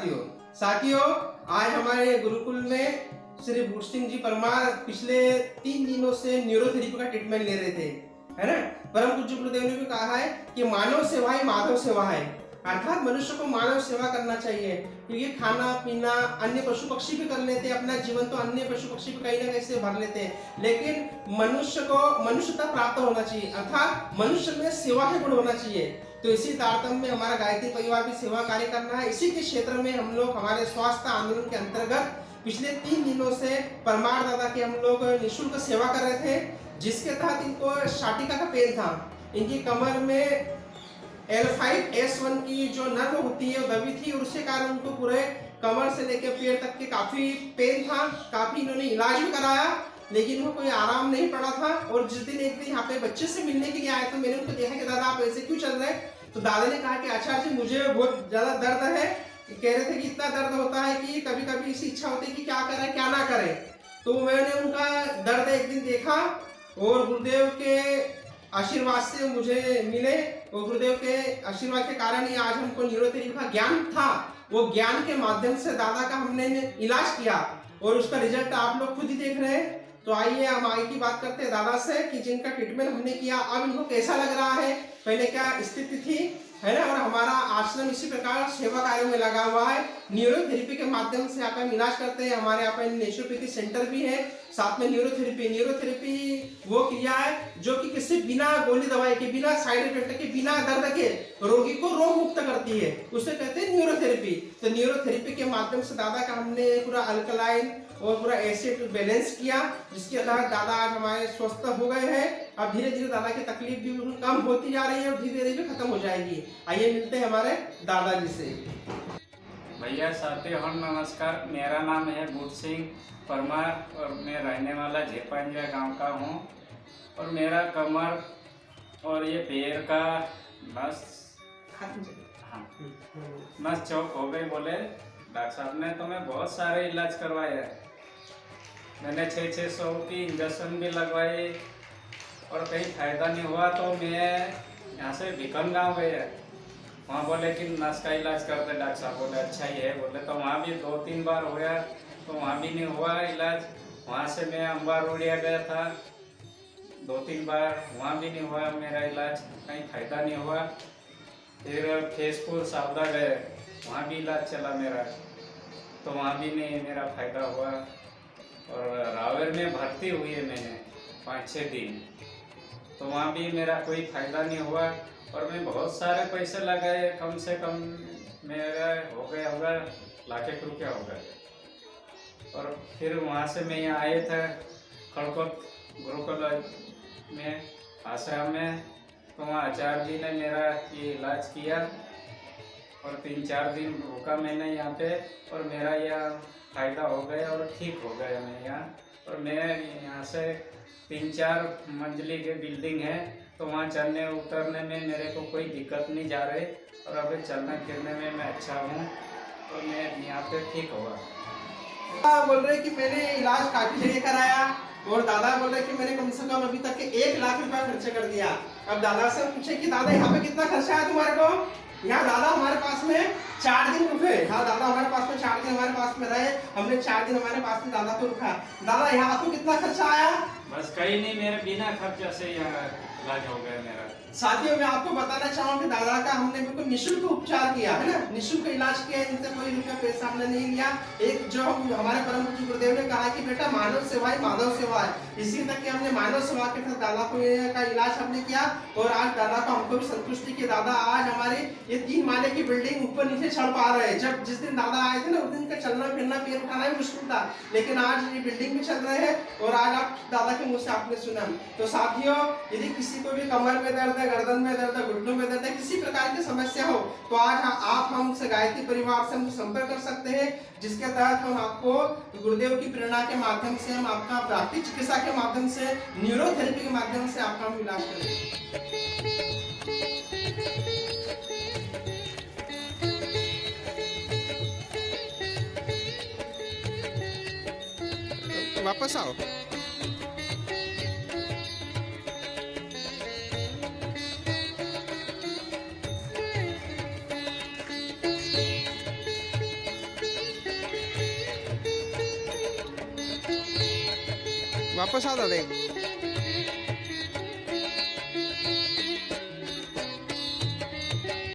साथियों आज हमारे गुरुकुल में श्री बूट सिंह जी परमार पिछले 3 दिनों से न्यूरोथेरेपी का ट्रीटमेंट ले रहे थे, है ना। परम पूज्य गुरुदेव ने भी कहा है कि मानव सेवा ही माधव सेवा है, अर्थात मनुष्य को मानव सेवा करना चाहिए। क्योंकि खाना पीना अन्य पशु पक्षी भी कर लेते हैं, अपना जीवन तो अन्य पशु पक्षी भी कहीं ना कहीं से भर लेते हैं, लेकिन मनुष्य को मनुष्यता प्राप्त होना चाहिए, अर्थात मनुष्य में सेवा के गुण होना चाहिए। तो इसी तारतम्य में हमारा गायत्री परिवार भी सेवा कार्य करना है। इसी के क्षेत्र में हम लोग हमारे स्वास्थ्य आंदोलन के अंतर्गत पिछले 3 दिनों से परमार दादा की हम लोग निःशुल्क सेवा कर रहे थे, जिसके तहत इनको शाटिका का पेन था। इनकी कमर में L5S1 की जो नर्व होती है वो दबी थी, और उसके कारण उनको पूरे कमर से लेकर पैर तक के काफी पेन था। काफी इन्होंने इलाज भी कराया, लेकिन उनको कोई आराम नहीं पड़ा था। और जिस दिन एक दिन यहाँ पे बच्चे से मिलने के लिए आए तो मैंने उनको देखा कि दादा आप ऐसे क्यों चल रहे हैं। तो दादा ने कहा कि अच्छा जी मुझे बहुत ज्यादा दर्द है। कह रहे थे कि इतना दर्द होता है कि कभी कभी ऐसी इच्छा होती है कि क्या करें क्या ना करें। तो मैंने उनका दर्द एक दिन देखा और गुरुदेव के आशीर्वाद से मुझे मिले, और गुरुदेव के आशीर्वाद के कारण ही आज हमको न्यूरोथेरेपी का ज्ञान था। वो ज्ञान के माध्यम से दादा का हमने इलाज किया और उसका रिजल्ट आप लोग खुद ही देख रहे हैं। तो आइए हम आगे की बात करते हैं दादा से कि जिनका ट्रीटमेंट हमने किया अब इनको कैसा लग रहा है, पहले क्या स्थिति थी, है ना। और हमारा आश्रम इसी प्रकार सेवा कार्यों में लगा हुआ है। न्यूरोथेरेपी के माध्यम से आप इलाज करते हैं। हमारे यहाँ पे नेचुरोपैथी सेंटर भी है, साथ में न्यूरोथेरेपी वो क्रिया है जो कि किसी बिना गोली दवाई के, बिना साइड इफेक्ट के, बिना दर्द के रोगी को रोग मुक्त करती है, उसे कहते हैं न्यूरोथेरेपी। तो न्यूरोथेरेपी के माध्यम से दादा का हमने पूरा अल्कलाइन और पूरा एसिड बैलेंस किया, जिसके तहत दादा आज हमारे स्वस्थ हो गए हैं। अब धीरे धीरे दादा की तकलीफ भी कम होती जा रही है और धीरे धीरे भी खत्म हो जाएगी। आइए मिलते हैं हमारे दादाजी से। भैया साथियों नमस्कार, मेरा नाम है बूट सिंह परमार और मैं रहने वाला झेपांजा गांव का हूं। और मेरा कमर और ये पैर का नस चौक हो गई बोले डॉक्टर साहब ने। तो मैं बहुत सारे इलाज करवाए, मैंने 600 की इंजेक्शन भी लगवाई और कहीं फायदा नहीं हुआ। तो मैं यहाँ से भिकन गाँव गए, वहाँ बोले कि नस का इलाज करते डॉक्टर साहब, बोले अच्छा ही है बोले। तो वहाँ भी 2-3 बार हो गया तो वहाँ भी नहीं हुआ इलाज। वहाँ से मैं अम्बारोड़िया गया था 2-3 बार, वहाँ भी नहीं हुआ मेरा इलाज, कहीं फायदा नहीं हुआ। फिर फेसपुर सावदा गए, वहाँ भी इलाज चला मेरा, तो वहाँ भी नहीं मेरा फायदा हुआ। और रावेर में भर्ती हुई है मैंने 5-6 दिन, तो वहाँ भी मेरा कोई फायदा नहीं हुआ। और मैं बहुत सारे पैसे लगाए, कम से कम मेरा हो गया होगा लाख एक रुपया हो गया। और फिर वहाँ से मैं यहाँ आए थे खड़कोट गुरुकुल में आश्रम में, तो वहाँ आचार्य जी ने मेरा ये इलाज किया और 3-4 दिन रुका मैंने यहाँ पे, और मेरा यह फायदा हो गया और ठीक हो गया मैं यहाँ। और मैं यहाँ से 3-4 मंजिली के बिल्डिंग है, तो वहाँ चलने उतरने में मेरे को कोई दिक्कत नहीं जा रही, और अभी चलने फिरने में मैं अच्छा हूँ, तो मैं यहाँ पे ठीक हुआ। बोल रहे कि मैंने इलाज काफी जगह कराया, और दादा बोल रहे कि मैंने कम से कम अभी तक के 1 लाख रुपया खर्च कर दिया। अब दादा से पूछे कि दादा यहाँ पे कितना खर्चा है तुम्हारे को। यहाँ दादा हमारे पास में 4 दिन रुके। हाँ दादा हमारे पास में 4 दिन हमारे पास में रहे, हमने 4 दिन हमारे पास में दादा को रुका। दादा यहाँ आपको कितना खर्चा आया। बस कहीं नहीं, मेरे बिना खर्चा से यहाँ इलाज हो गया मेरा। साथियों मैं आपको बताना चाहूँ कि दादा का हमने बिल्कुल निःशुल्क उपचार किया है ना, निःशुल्क इलाज किया, इनसे कोई रुपया पैसा हमने नहीं लिया। एक जो हमारे परम पूज्य गुरुदेव ने कहा कि बेटा मानव सेवा ही माधव सेवा है, इसी तक कि हमने मानव सेवा के तहत दादा को का इलाज हमने किया। और आज दादा को हमको भी संतुष्टि की दादा आज हमारे ये 3 माले की बिल्डिंग ऊपर नीचे चढ़ पा रहे हैं। जब जिस दिन दादा आए थे ना उस दिन का चलना फिरना पैर उठाना भी मुश्किल था, लेकिन आज ये बिल्डिंग भी चल रहे हैं और आज आप दादा के मुँह से आपने सुना। तो साथियों यदि किसी को भी कमर में दर्द है, गर्दन में दर्द है, घुटनों में दर्द है, किसी प्रकार की समस्या हो, तो आज आप हमसे गायत्री परिवार से हम संपर्क कर सकते हैं, जिसके तहत हम आपको गुरुदेव की प्रेरणा के माध्यम से हम आपका प्राकृतिक चिकित्सा के माध्यम से, न्यूरोथेरेपी के माध्यम से आपका हम इलाज करेंगे। वापस आओ। वापस आता थे